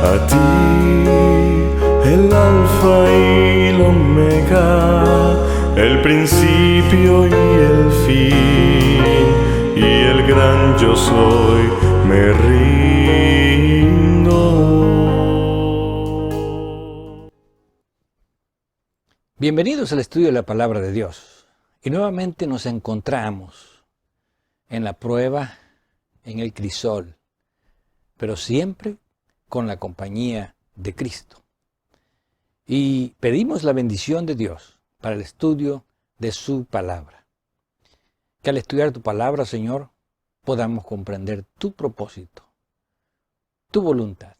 A ti, el alfa y el omega, el principio y el fin, y el gran yo soy, me rindo. Bienvenidos al estudio de la Palabra de Dios. Y nuevamente nos encontramos en la prueba, en el crisol, pero siempre con la compañía de Cristo. Y pedimos la bendición de Dios para el estudio de su palabra. Que al estudiar tu palabra, Señor, podamos comprender tu propósito, tu voluntad,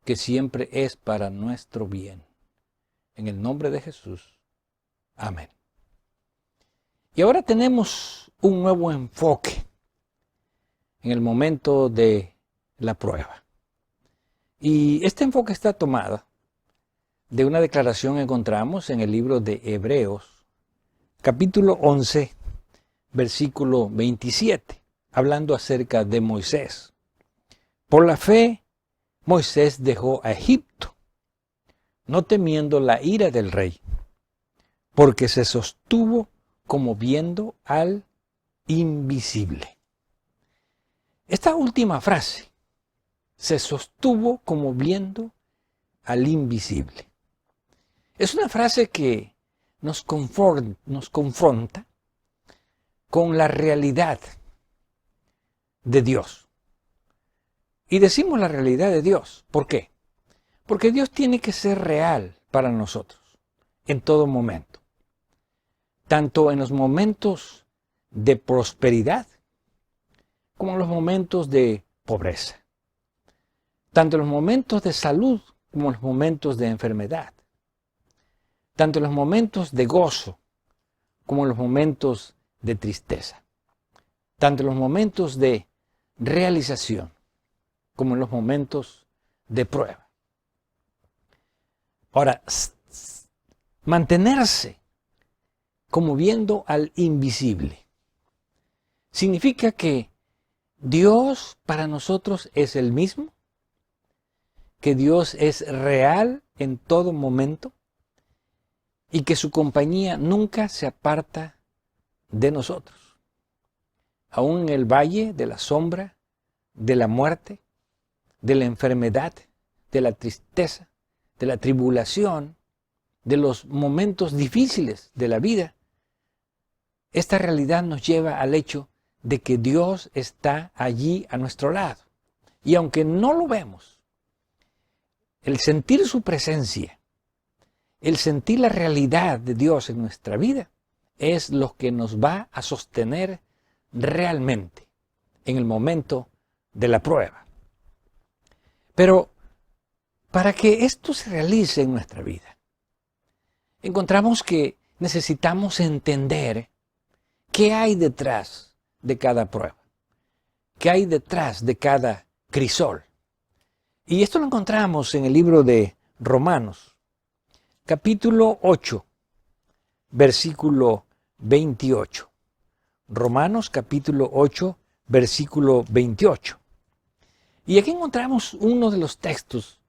que siempre es para nuestro bien. En el nombre de Jesús. Amén. Y ahora tenemos un nuevo enfoque en el momento de la prueba. Y este enfoque está tomado de una declaración que encontramos en el libro de Hebreos, capítulo 11, versículo 27, hablando acerca de Moisés. Por la fe, Moisés dejó a Egipto, no temiendo la ira del rey, porque se sostuvo como viendo al invisible. Esta última frase, se sostuvo como viendo al invisible, es una frase que nos confronta con la realidad de Dios. Y decimos la realidad de Dios. ¿Por qué? Porque Dios tiene que ser real para nosotros en todo momento. Tanto en los momentos de prosperidad como en los momentos de pobreza. Tanto en los momentos de salud como en los momentos de enfermedad. Tanto en los momentos de gozo como en los momentos de tristeza. Tanto en los momentos de realización como en los momentos de prueba. Ahora, mantenerse como viendo al invisible significa que Dios para nosotros es el mismo, que Dios es real en todo momento y que su compañía nunca se aparta de nosotros. Aún en el valle de la sombra, de la muerte, de la enfermedad, de la tristeza, de la tribulación, de los momentos difíciles de la vida, esta realidad nos lleva al hecho de que Dios está allí a nuestro lado. Y aunque no lo vemos, el sentir su presencia, el sentir la realidad de Dios en nuestra vida, es lo que nos va a sostener realmente en el momento de la prueba. Pero para que esto se realice en nuestra vida, encontramos que necesitamos entender qué hay detrás de cada prueba, qué hay detrás de cada crisol. Y esto lo encontramos en el libro de Romanos, capítulo 8, versículo 28. Romanos, capítulo 8, versículo 28. Y aquí encontramos uno de los textos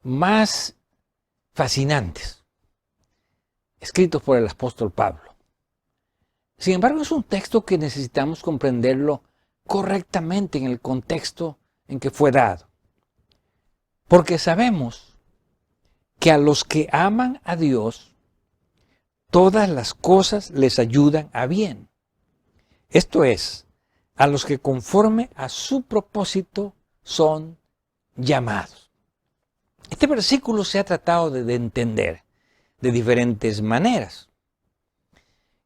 más fascinantes, escritos por el apóstol Pablo. Sin embargo, es un texto que necesitamos comprenderlo correctamente en el contexto en que fue dado. Porque sabemos que a los que aman a Dios, todas las cosas les ayudan a bien. Esto es, a los que conforme a su propósito son llamados. Este versículo se ha tratado de entender de diferentes maneras.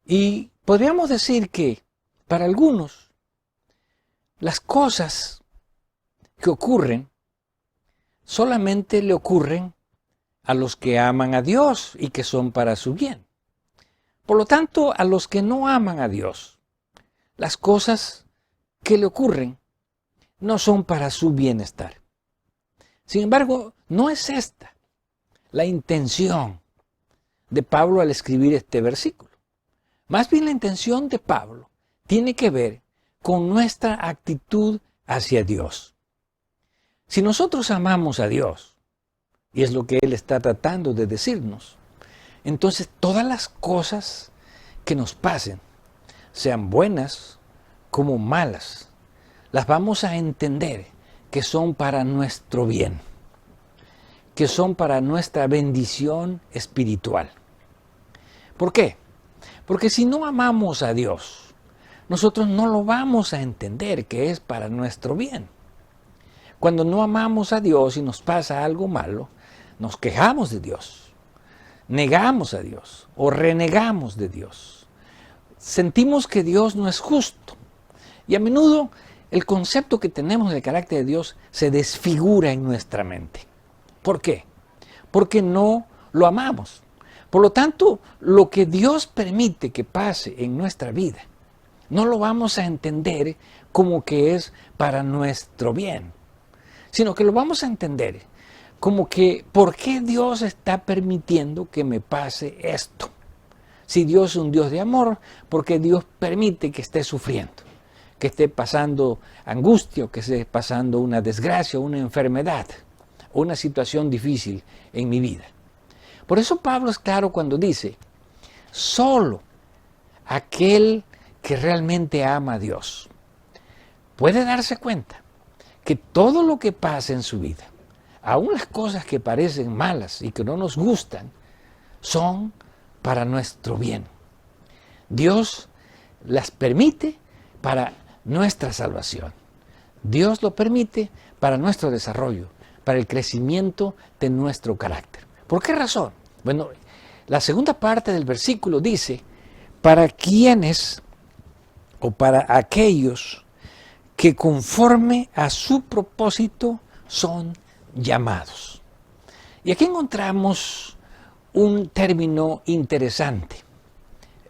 Y podríamos decir que para algunos, las cosas que ocurren solamente le ocurren a los que aman a Dios y que son para su bien. Por lo tanto, a los que no aman a Dios, las cosas que le ocurren no son para su bienestar. Sin embargo, no es esta la intención de Pablo al escribir este versículo. Más bien la intención de Pablo tiene que ver con nuestra actitud hacia Dios. Si nosotros amamos a Dios, y es lo que Él está tratando de decirnos, entonces todas las cosas que nos pasen, sean buenas como malas, las vamos a entender que son para nuestro bien, que son para nuestra bendición espiritual. ¿Por qué? Porque si no amamos a Dios, nosotros no lo vamos a entender que es para nuestro bien. Cuando no amamos a Dios y nos pasa algo malo, nos quejamos de Dios, negamos a Dios o renegamos de Dios. Sentimos que Dios no es justo y a menudo el concepto que tenemos del carácter de Dios se desfigura en nuestra mente. ¿Por qué? Porque no lo amamos. Por lo tanto, lo que Dios permite que pase en nuestra vida, no lo vamos a entender como que es para nuestro bien, sino que lo vamos a entender como que ¿por qué Dios está permitiendo que me pase esto? Si Dios es un Dios de amor, ¿por qué Dios permite que esté sufriendo? Que esté pasando angustia, que esté pasando una desgracia, una enfermedad, una situación difícil en mi vida. Por eso Pablo es claro cuando dice, solo aquel que realmente ama a Dios puede darse cuenta que todo lo que pasa en su vida, aun las cosas que parecen malas y que no nos gustan, son para nuestro bien. Dios las permite para nuestra salvación. Dios lo permite para nuestro desarrollo, para el crecimiento de nuestro carácter. ¿Por qué razón? Bueno, la segunda parte del versículo dice, para quienes o para aquellos que conforme a su propósito son llamados. Y aquí encontramos un término interesante,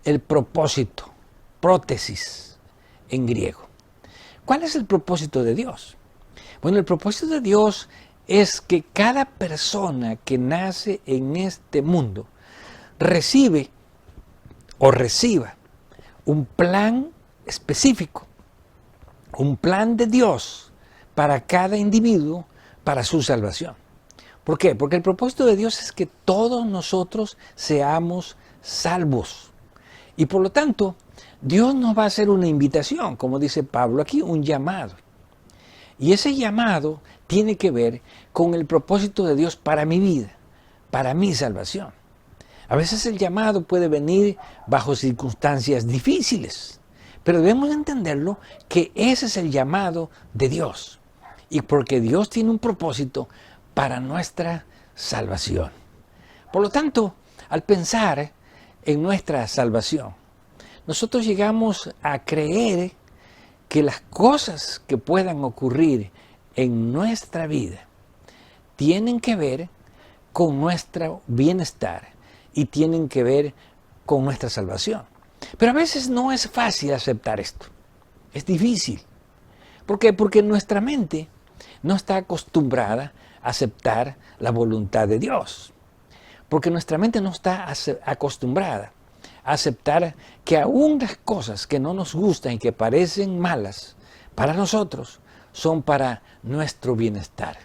el propósito, prótesis en griego. ¿Cuál es el propósito de Dios? Bueno, el propósito de Dios es que cada persona que nace en este mundo reciba un plan específico, un plan de Dios para cada individuo, para su salvación. ¿Por qué? Porque el propósito de Dios es que todos nosotros seamos salvos. Y por lo tanto, Dios nos va a hacer una invitación, como dice Pablo aquí, un llamado. Y ese llamado tiene que ver con el propósito de Dios para mi vida, para mi salvación. A veces el llamado puede venir bajo circunstancias difíciles, pero debemos entenderlo que ese es el llamado de Dios. Y porque Dios tiene un propósito para nuestra salvación. Por lo tanto, al pensar en nuestra salvación, nosotros llegamos a creer que las cosas que puedan ocurrir en nuestra vida tienen que ver con nuestro bienestar y tienen que ver con nuestra salvación. Pero a veces no es fácil aceptar esto. Es difícil. ¿Por qué? Porque nuestra mente no está acostumbrada a aceptar la voluntad de Dios. Porque nuestra mente no está acostumbrada a aceptar que aún las cosas que no nos gustan y que parecen malas para nosotros son para nuestro bienestar,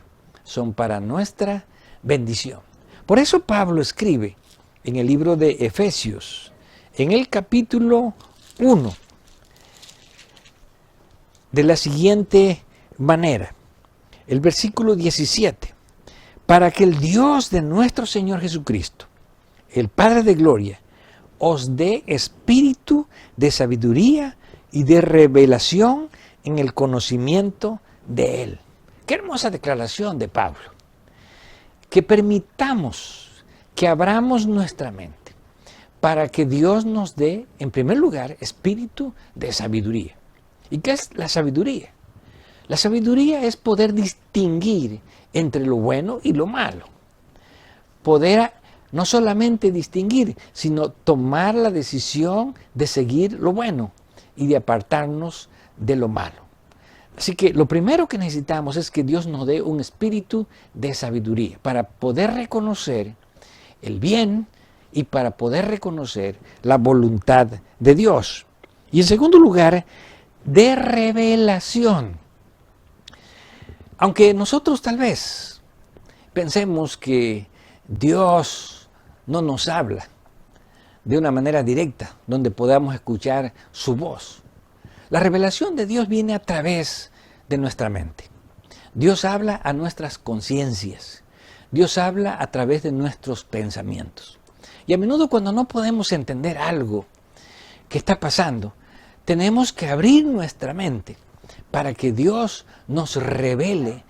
son para nuestra bendición. Por eso Pablo escribe en el libro de Efesios, en el capítulo 1, de la siguiente manera, el versículo 17, para que el Dios de nuestro Señor Jesucristo, el Padre de gloria, os dé espíritu de sabiduría y de revelación en el conocimiento de Él. Qué hermosa declaración de Pablo. Que permitamos que abramos nuestra mente para que Dios nos dé, en primer lugar, espíritu de sabiduría. ¿Y qué es la sabiduría? La sabiduría es poder distinguir entre lo bueno y lo malo. Poder no solamente distinguir, sino tomar la decisión de seguir lo bueno y de apartarnos de lo malo. Así que lo primero que necesitamos es que Dios nos dé un espíritu de sabiduría para poder reconocer el bien y para poder reconocer la voluntad de Dios. Y en segundo lugar, de revelación. Aunque nosotros tal vez pensemos que Dios no nos habla de una manera directa, donde podamos escuchar su voz. La revelación de Dios viene a través de nuestra mente. Dios habla a nuestras conciencias. Dios habla a través de nuestros pensamientos. Y a menudo cuando no podemos entender algo que está pasando, tenemos que abrir nuestra mente para que Dios nos revele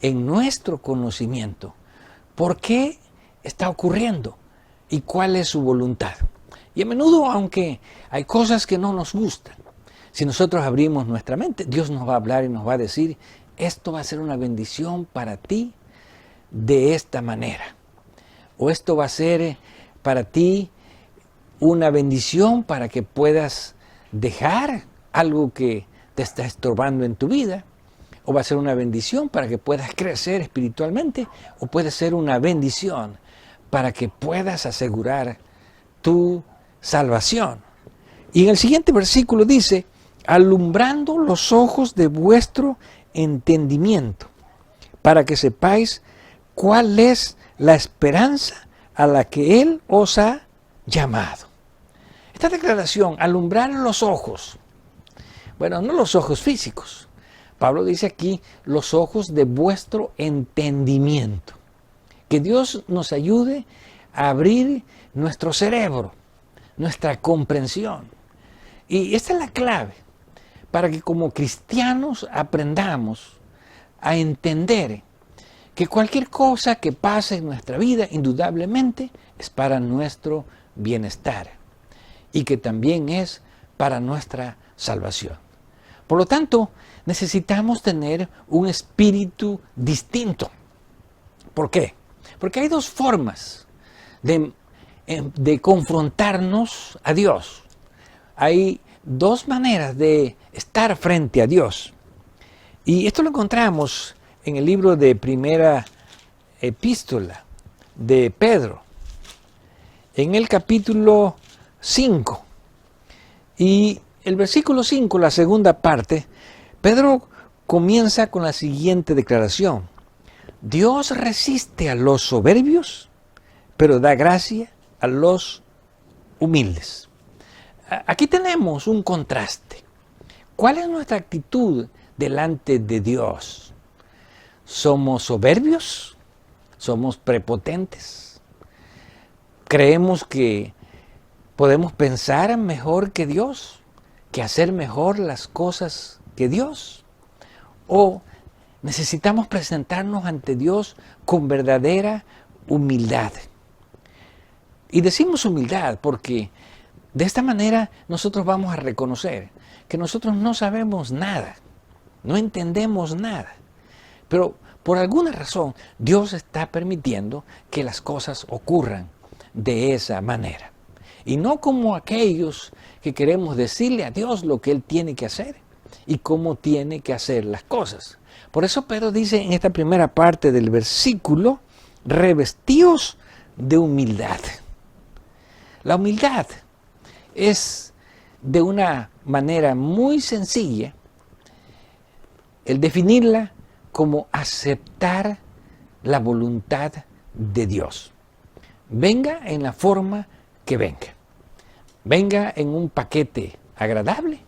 en nuestro conocimiento por qué está ocurriendo y cuál es su voluntad. Y a menudo, aunque hay cosas que no nos gustan, si nosotros abrimos nuestra mente, Dios nos va a hablar y nos va a decir, esto va a ser una bendición para ti de esta manera. O esto va a ser para ti una bendición para que puedas dejar algo que te está estorbando en tu vida. O va a ser una bendición para que puedas crecer espiritualmente. O puede ser una bendición para que puedas asegurar tu salvación. Y en el siguiente versículo dice, alumbrando los ojos de vuestro entendimiento, para que sepáis cuál es la esperanza a la que Él os ha llamado. Esta declaración, alumbrar los ojos, bueno, no los ojos físicos. Pablo dice aquí, los ojos de vuestro entendimiento. Que Dios nos ayude a abrir nuestro cerebro, nuestra comprensión. Y esta es la clave para que como cristianos aprendamos a entender que cualquier cosa que pase en nuestra vida, indudablemente, es para nuestro bienestar y que también es para nuestra salvación. Por lo tanto, necesitamos tener un espíritu distinto. ¿Por qué? Porque hay dos formas de confrontarnos a Dios. Hay dos maneras de estar frente a Dios. Y esto lo encontramos en el libro de Primera Epístola de Pedro, en el capítulo 5. Y el versículo 5, la segunda parte, Pedro comienza con la siguiente declaración. Dios resiste a los soberbios, pero da gracia a los humildes. Aquí tenemos un contraste. ¿Cuál es nuestra actitud delante de Dios? ¿Somos soberbios? ¿Somos prepotentes? ¿Creemos que podemos pensar mejor que Dios? ¿Que hacer mejor las cosas que Dios? ¿O necesitamos presentarnos ante Dios con verdadera humildad? Y decimos humildad porque de esta manera nosotros vamos a reconocer que nosotros no sabemos nada, no entendemos nada. Pero por alguna razón Dios está permitiendo que las cosas ocurran de esa manera. Y no como aquellos que queremos decirle a Dios lo que Él tiene que hacer y cómo tiene que hacer las cosas. Por eso Pedro dice en esta primera parte del versículo, revestíos de humildad. La humildad es de una manera muy sencilla el definirla como aceptar la voluntad de Dios. Venga en la forma que venga. Venga en un paquete agradable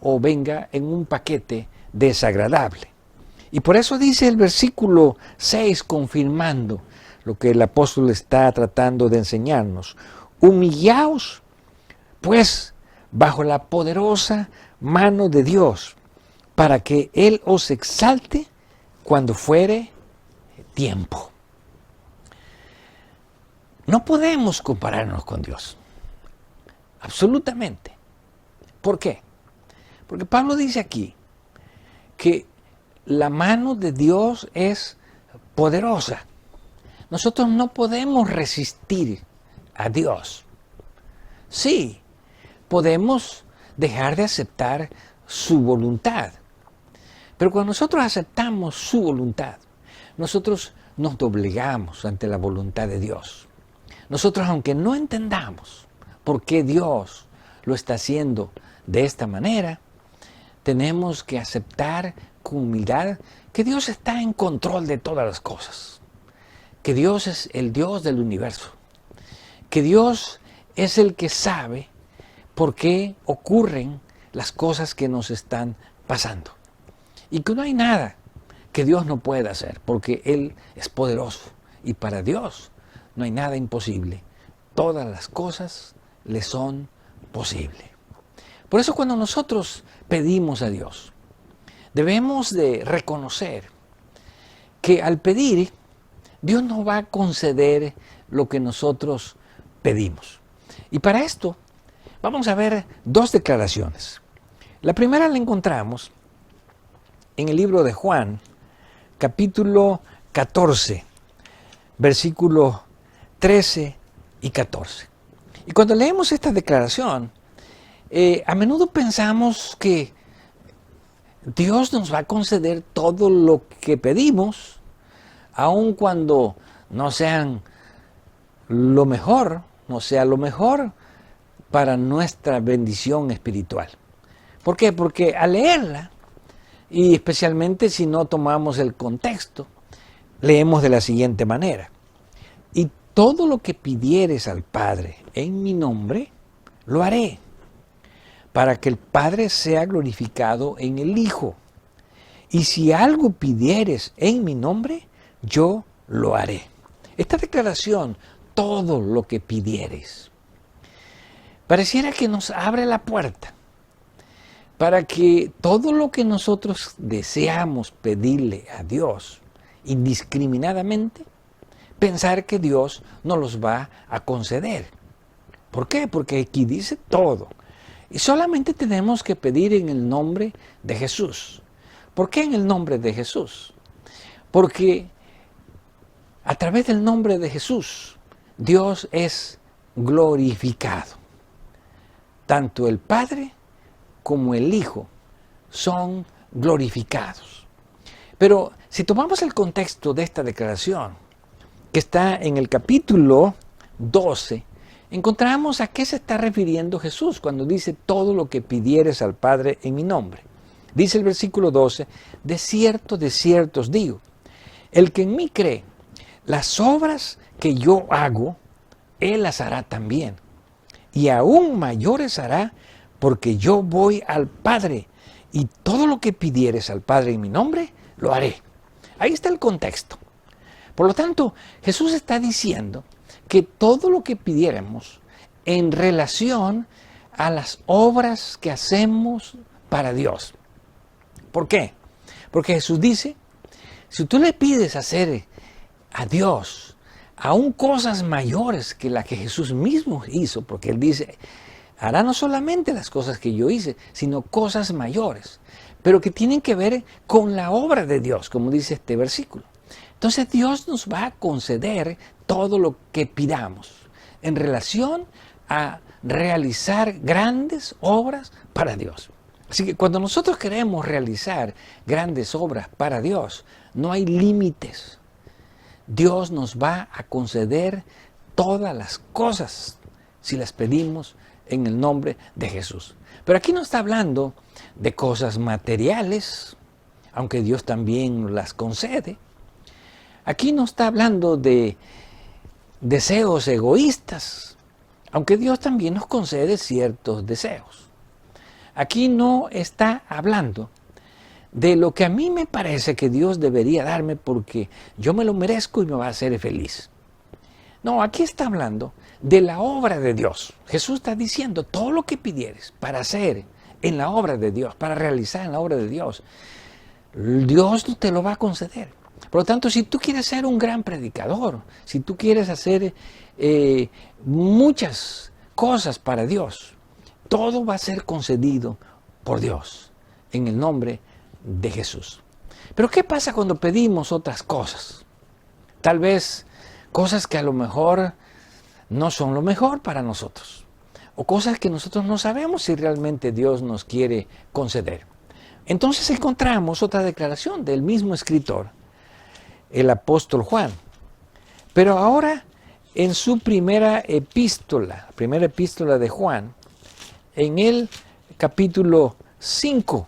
o venga en un paquete desagradable. Y por eso dice el versículo 6, confirmando lo que el apóstol está tratando de enseñarnos. Humillaos, pues, bajo la poderosa mano de Dios, para que Él os exalte cuando fuere tiempo. No podemos compararnos con Dios. Absolutamente. ¿Por qué? Porque Pablo dice aquí que la mano de Dios es poderosa. Nosotros no podemos resistir a Dios. Sí, podemos dejar de aceptar su voluntad. Pero cuando nosotros aceptamos su voluntad, nosotros nos doblegamos ante la voluntad de Dios. Nosotros, aunque no entendamos por qué Dios lo está haciendo de esta manera, tenemos que aceptar con humildad que Dios está en control de todas las cosas, que Dios es el Dios del universo, que Dios es el que sabe por qué ocurren las cosas que nos están pasando. Y que no hay nada que Dios no pueda hacer, porque Él es poderoso. Y para Dios no hay nada imposible. Todas las cosas le son posibles. Por eso cuando nosotros pedimos a Dios, debemos de reconocer que al pedir, Dios nos va a conceder lo que nosotros pedimos. Y para esto vamos a ver dos declaraciones. La primera la encontramos en el libro de Juan, capítulo 14, versículos 13 y 14. Y cuando leemos esta declaración, a menudo pensamos que Dios nos va a conceder todo lo que pedimos, aun cuando no sean lo mejor, no sea lo mejor para nuestra bendición espiritual. ¿Por qué? Porque al leerla, y especialmente si no tomamos el contexto, leemos de la siguiente manera: y todo lo que pidieres al Padre en mi nombre, lo haré, para que el Padre sea glorificado en el Hijo. Y si algo pidieres en mi nombre, yo lo haré. Esta declaración, todo lo que pidieres, pareciera que nos abre la puerta para que todo lo que nosotros deseamos pedirle a Dios indiscriminadamente, pensar que Dios nos los va a conceder. ¿Por qué? Porque aquí dice todo. Y solamente tenemos que pedir en el nombre de Jesús. ¿Por qué en el nombre de Jesús? Porque a través del nombre de Jesús, Dios es glorificado. Tanto el Padre como el Hijo son glorificados. Pero si tomamos el contexto de esta declaración, que está en el capítulo 12, encontramos a qué se está refiriendo Jesús cuando dice todo lo que pidieres al Padre en mi nombre. Dice el versículo 12, de cierto os digo, el que en mí cree, las obras que yo hago, él las hará también. Y aún mayores hará, porque yo voy al Padre, y todo lo que pidieres al Padre en mi nombre, lo haré. Ahí está el contexto. Por lo tanto, Jesús está diciendo que todo lo que pidiéramos en relación a las obras que hacemos para Dios. ¿Por qué? Porque Jesús dice, si tú le pides hacer a Dios aún cosas mayores que las que Jesús mismo hizo, porque Él dice, hará no solamente las cosas que yo hice, sino cosas mayores, pero que tienen que ver con la obra de Dios, como dice este versículo. Entonces Dios nos va a conceder todo lo que pidamos en relación a realizar grandes obras para Dios. Así que cuando nosotros queremos realizar grandes obras para Dios, no hay límites. Dios nos va a conceder todas las cosas si las pedimos en el nombre de Jesús. Pero aquí no está hablando de cosas materiales, aunque Dios también las concede. Aquí no está hablando de deseos egoístas, aunque Dios también nos concede ciertos deseos. Aquí no está hablando de lo que a mí me parece que Dios debería darme porque yo me lo merezco y me va a hacer feliz. No, aquí está hablando de la obra de Dios. Jesús está diciendo todo lo que pidieres para hacer en la obra de Dios, para realizar en la obra de Dios, Dios te lo va a conceder. Por lo tanto, si tú quieres ser un gran predicador, si tú quieres hacer muchas cosas para Dios, todo va a ser concedido por Dios en el nombre de Jesús. Pero ¿qué pasa cuando pedimos otras cosas? Tal vez cosas que a lo mejor no son lo mejor para nosotros, o cosas que nosotros no sabemos si realmente Dios nos quiere conceder. Entonces encontramos otra declaración del mismo escritor, el apóstol Juan. Pero ahora en su primera epístola de Juan, en el capítulo 5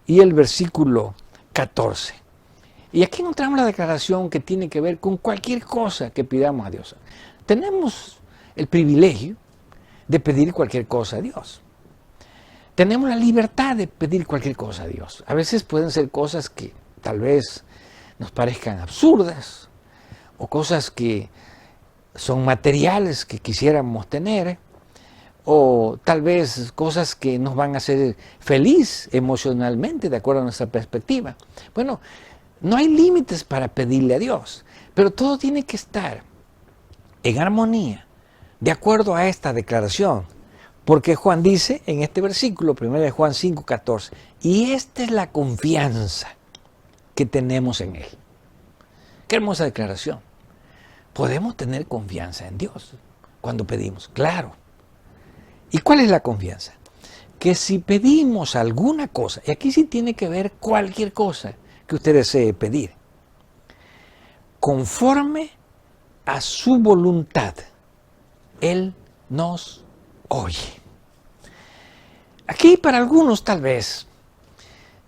y el versículo 14. Y aquí encontramos la declaración que tiene que ver con cualquier cosa que pidamos a Dios. Tenemos el privilegio de pedir cualquier cosa a Dios. Tenemos la libertad de pedir cualquier cosa a Dios. A veces pueden ser cosas que tal vez nos parezcan absurdas o cosas que son materiales que quisiéramos tener o tal vez cosas que nos van a hacer feliz emocionalmente de acuerdo a nuestra perspectiva. Bueno, no hay límites para pedirle a Dios, pero todo tiene que estar en armonía de acuerdo a esta declaración. Porque Juan dice en este versículo, 1 Juan 5:14, y esta es la confianza que tenemos en Él. Qué hermosa declaración. Podemos tener confianza en Dios cuando pedimos, claro. ¿Y cuál es la confianza? Que si pedimos alguna cosa, y aquí sí tiene que ver cualquier cosa que usted desee pedir, conforme a su voluntad, Él nos oye. Aquí para algunos tal vez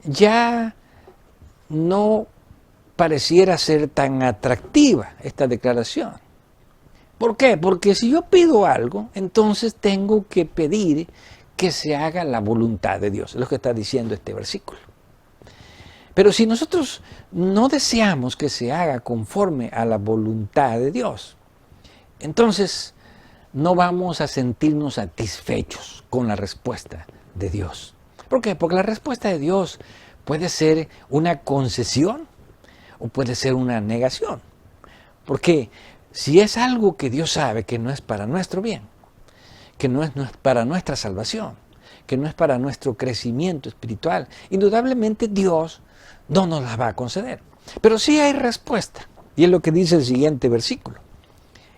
ya no pareciera ser tan atractiva esta declaración. ¿Por qué? Porque si yo pido algo, entonces tengo que pedir que se haga la voluntad de Dios. Es lo que está diciendo este versículo. Pero si nosotros no deseamos que se haga conforme a la voluntad de Dios, entonces no vamos a sentirnos satisfechos con la respuesta de Dios. ¿Por qué? Porque la respuesta de Dios puede ser una concesión o puede ser una negación. Porque si es algo que Dios sabe que no es para nuestro bien, que no es para nuestra salvación, que no es para nuestro crecimiento espiritual, indudablemente Dios no nos la va a conceder. Pero sí hay respuesta. Y es lo que dice el siguiente versículo.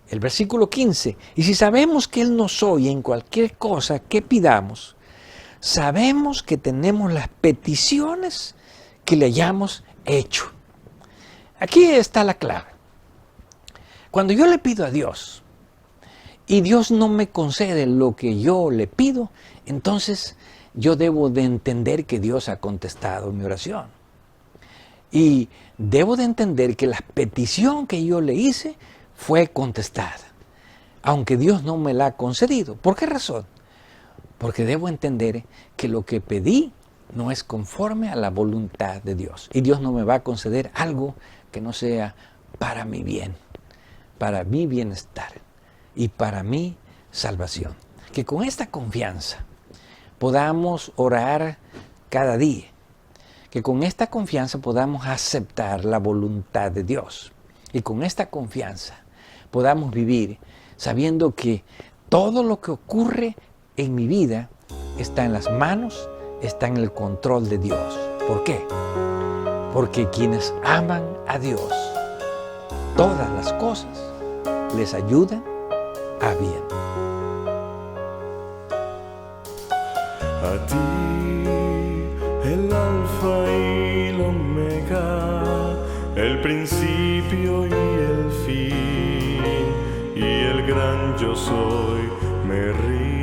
El versículo 15. Y si sabemos que Él nos oye en cualquier cosa que pidamos, sabemos que tenemos las peticiones que le hayamos hecho. Aquí está la clave. Cuando yo le pido a Dios y Dios no me concede lo que yo le pido, entonces yo debo de entender que Dios ha contestado mi oración. Y debo de entender que la petición que yo le hice fue contestada, aunque Dios no me la ha concedido. ¿Por qué razón? Porque debo entender que lo que pedí no es conforme a la voluntad de Dios. Y Dios no me va a conceder algo que no sea para mi bien, para mi bienestar y para mi salvación. Que con esta confianza podamos orar cada día. Que con esta confianza podamos aceptar la voluntad de Dios. Y con esta confianza podamos vivir sabiendo que todo lo que ocurre en mi vida está en las manos, está en el control de Dios. ¿Por qué? Porque quienes aman a Dios, todas las cosas les ayudan a bien. A ti, el alfa y el omega, el principio y el fin, y el gran yo soy, me río.